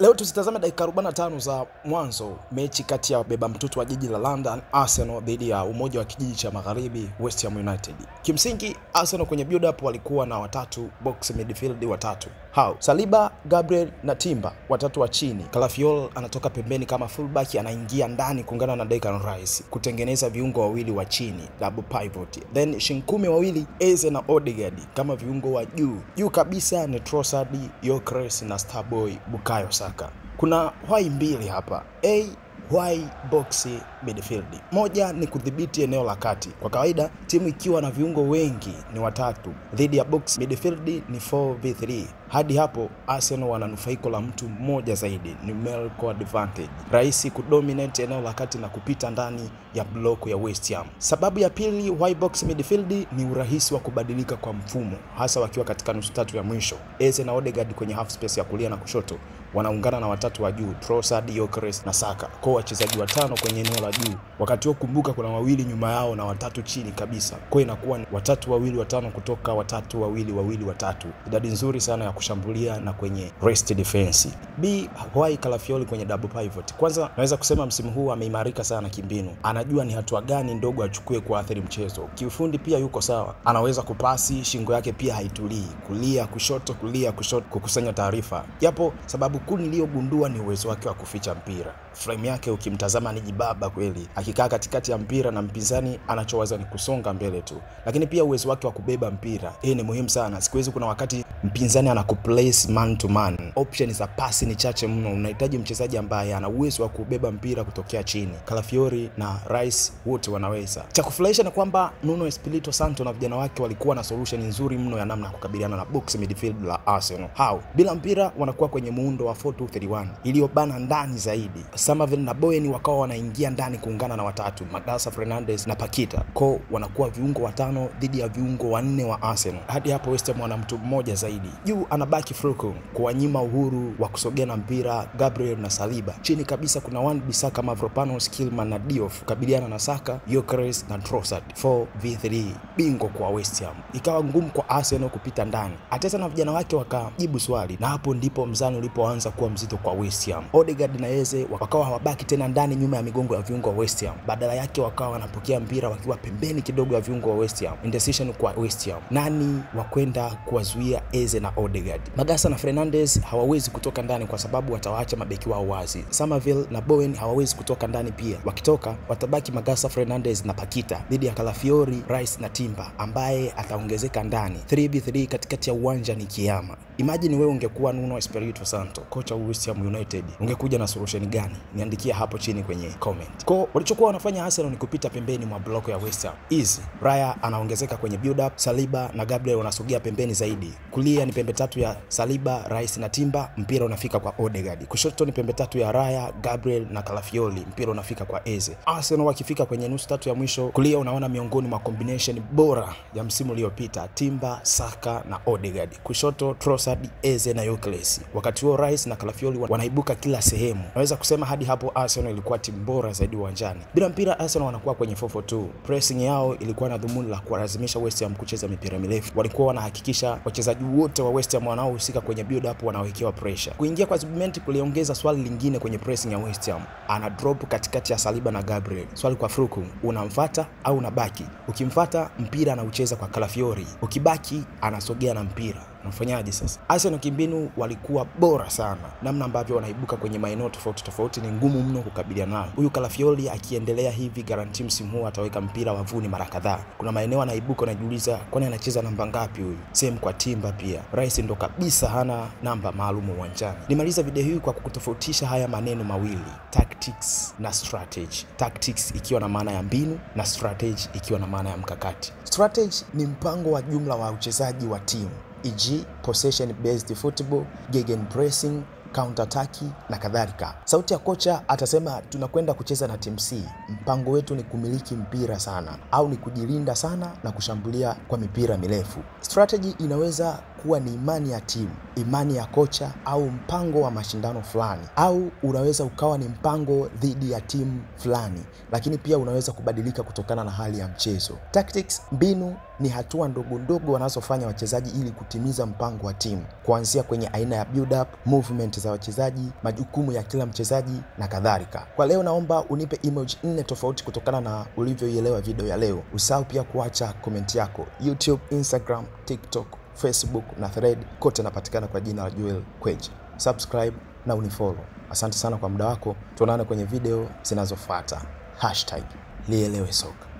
Leo tusitazame dakika 45 za mwanzo mechi kati ya wabeba mtoto wa jiji la London Arsenal dhidi ya umoja wa kijiji cha Magharibi West Ham United. Kimsingi Arsenal kwenye build up walikuwa na watatu box midfield watatu. Hao Saliba, Gabriel na Timber watatu wa chini. Calafiori anatoka pembeni kama fullback, anaingia ndani kuungana na Declan Rice kutengeneza viungo wawili wa chini double pivot. Then Shinkume wawili Eze na Odegaard kama viungo wa juu. Juu kabisa ni Trossard, Gyökeres na Starboy Bukayo Saka. Kuna why mbili hapa. Why box midfield. Moja ni kudhibiti eneo la kati. Kwa kawaida timu ikiwa na viungo wengi ni watatu, dhidi ya box midfield ni 4v3. Hadi hapo Arsenal wananufaiko la mtu mmoja zaidi, numerical advantage. Rahisi kudominate eneo la kati na kupita ndani ya block ya West Ham. Sababu ya pili why box midfield ni urahisi wa kubadilika kwa mfumo, hasa wakiwa katika nusu tatu ya mwisho. Eze na Odegaard kwenye half space ya kulia na kushoto wanaungana na watatu wa juu, Trossard, Gyökeres na Saka. Kwa wachezaji watano kwenye eneo la juu. Wakati huo kumbuka kuna wawili nyuma yao na watatu chini kabisa. Kwa inakuwa watatu wawili watano kutoka watatu wawili watatu. Idadi nzuri sana ya kushambulia na kwenye rest defense. Why Calafiori kwenye double pivot. Kwanza naweza kusema msimu huu ameimarika sana kimbinu. Anajua ni hatua gani ndogo achukue kuathiri mchezo. Kiufundi pia yuko sawa. Anaweza kupasi, shingo yake pia haitulii. Kulia kushoto kukusanya taarifa. Japo sababu kuu niliyogundua ni uwezo wake wa kuficha mpira. Frame yake ukimtazama ni jibaba kweli. Akikaa katikati ya mpira na mpinzani anachowaza ni kusonga mbele tu. Lakini pia uwezo wake wa kubeba mpira. Hii ni muhimu sana. Siku hizi kuna wakati mpinzani anakuplace man to man. Options za pasi ni chache mno. Unahitaji mchezaji ambaye ana uwezo wa kubeba mpira kutokea chini. Calafiori na Rice wote wanaweza. Cha kufurahisha ni kwamba Nuno Espirito Santo na vijana wake walikuwa na solution nzuri mno ya namna ya kukabiliana na box midfield la Arsenal. Hao bila mpira wanakuwa kwenye muundo wa 4-2-3-1 iliyobana ndani zaidi. Samavel na Bowen wakawa wanaingia ndani kuungana na watatu, Magasa, Fernandes na Paqueta. Kwa wanakuwa viungo watano dhidi ya viungo wanne wa Arsenal. Hadi hapo West Ham wana mtu mmoja zaidi. Juu anabaki Fulkrug kuwanyima uhuru wa kusogea na mpira Gabriel na Saliba. Chini kabisa kuna Wan-Bissaka, Mavropanos, Kilman na Diouf kukabiliana na Saka, Gyökeres na Trossard. 4v3 bingo kwa West Ham. Ikawa ngumu kwa Arsenal kupita ndani. Ateta na vijana wake wakajibu swali, na hapo ndipo mzani ulipoanza kuwa mzito kwa West Ham. Odegaard na Eze wakawa hawabaki tena ndani nyuma ya migongo ya viungo wa West Ham. Badala yake wakawa wanapokea mpira wakiwa pembeni kidogo ya viungo wa West Ham. Indecision kwa West Ham. Nani wa kwenda kuwazuia Eze na Odegaard? Magasa na Fernandes hawawezi kutoka ndani kwa sababu watawaacha mabeki wao wazi. Samavel na Bowen hawawezi kutoka ndani pia. Wakitoka watabaki Magasa, Fernandes na Paqueta dhidi ya Calafiori, Rice na Timber ambaye ataongezeka ndani. 3v3 katikati ya uwanja ni kiama. Imagine wewe ungekuwa Nuno Espirito Santo, kocha wa West Ham United, ungekuja na solution gani? Niandikia hapo chini kwenye comment. Kwa walichokuwa wanafanya Arsenal ni kupita pembeni mwa block ya West Ham. Easy. Raya anaongezeka kwenye build up, Saliba na Gabriel wanasogea pembeni zaidi. Kulia ni pembe tatu ya Saliba, Rice na Timber, mpira unafika kwa Odegaard. Kushoto ni pembe tatu ya Raya, Gabriel na Calafiori, mpira unafika kwa Eze. Arsenal wakifika kwenye nusu tatu ya mwisho, kulia unaona miongoni mwa combination bora ya msimu uliopita, Timber, Saka na Odegaard. Kushoto Trossard, Eze na Gyökeres. Wakati huo Rice na Calafiori wanaibuka kila sehemu. Naweza kusema hadi hapo Arsenal ilikuwa timu bora zaidi uwanjani. Bila mpira Arsenal wanakuwa kwenye 4-4-2. Pressing yao ilikuwa na dhumuni la kuwalazimisha West Ham kucheza mipira mirefu. Walikuwa wanahakikisha wachezaji wote wa West Ham wanaohusika kwenye build up wanawekewa pressure. Kuingia kwa Zubimendi kuliongeza swali lingine kwenye pressing ya West Ham. Ana drop katikati ya Saliba na Gabriel. Swali kwa Fulkrug, unamfuata au unabaki? Ukimfuata mpira anaucheza kwa Calafiori. Ukibaki anasogea na mpira. Unafanyaje sasa? Arsenal kimbinu walikuwa bora sana. Namna ambavyo wanaibuka kwenye maeneo tofauti ni ngumu mno kukabiliana nao. Huyu Calafiori akiendelea hivi guarantee msimu huu ataweka mpira wavuni mara kadhaa. Kuna maeneo anaibuka unajiuliza kwani anacheza namba ngapi huyu? Same kwa Timber pia. Rice ndo kabisa hana namba maalum uwanjani. Nimaliza video hii kwa kukutofautisha haya maneno mawili, tactics na strategy. Tactics ikiwa na maana ya mbinu na strategy ikiwa na maana ya mkakati. Strategy ni mpango wa jumla wa uchezaji wa timu, e.g. possession based football, gegenpressing, counter attack na kadhalika. Sauti ya kocha atasema tunakwenda kucheza na timu C. Mpango wetu ni kumiliki mpira sana au ni kujilinda sana na kushambulia kwa mipira mirefu. Strategy inaweza kuwa ni imani ya timu, imani ya kocha, au mpango wa mashindano fulani, au unaweza ukawa ni mpango dhidi ya timu fulani, lakini pia unaweza kubadilika kutokana na hali ya mchezo. Tactics, mbinu, ni hatua ndogo ndogo wanazofanya wachezaji ili kutimiza mpango wa timu, kuanzia kwenye aina ya build up, movement za wachezaji, majukumu ya kila mchezaji na kadhalika. Kwa leo naomba unipe emoji 4 tofauti kutokana na ulivyoielewa video ya leo. Usahau pia kuacha comment yako. YouTube, Instagram, TikTok, Facebook na Thread, kote napatikana kwa jina la Joel Kweji. Subscribe na unifollow. Asante sana kwa muda wako. Tuonane kwenye video zinazofuata. #lielewe soka.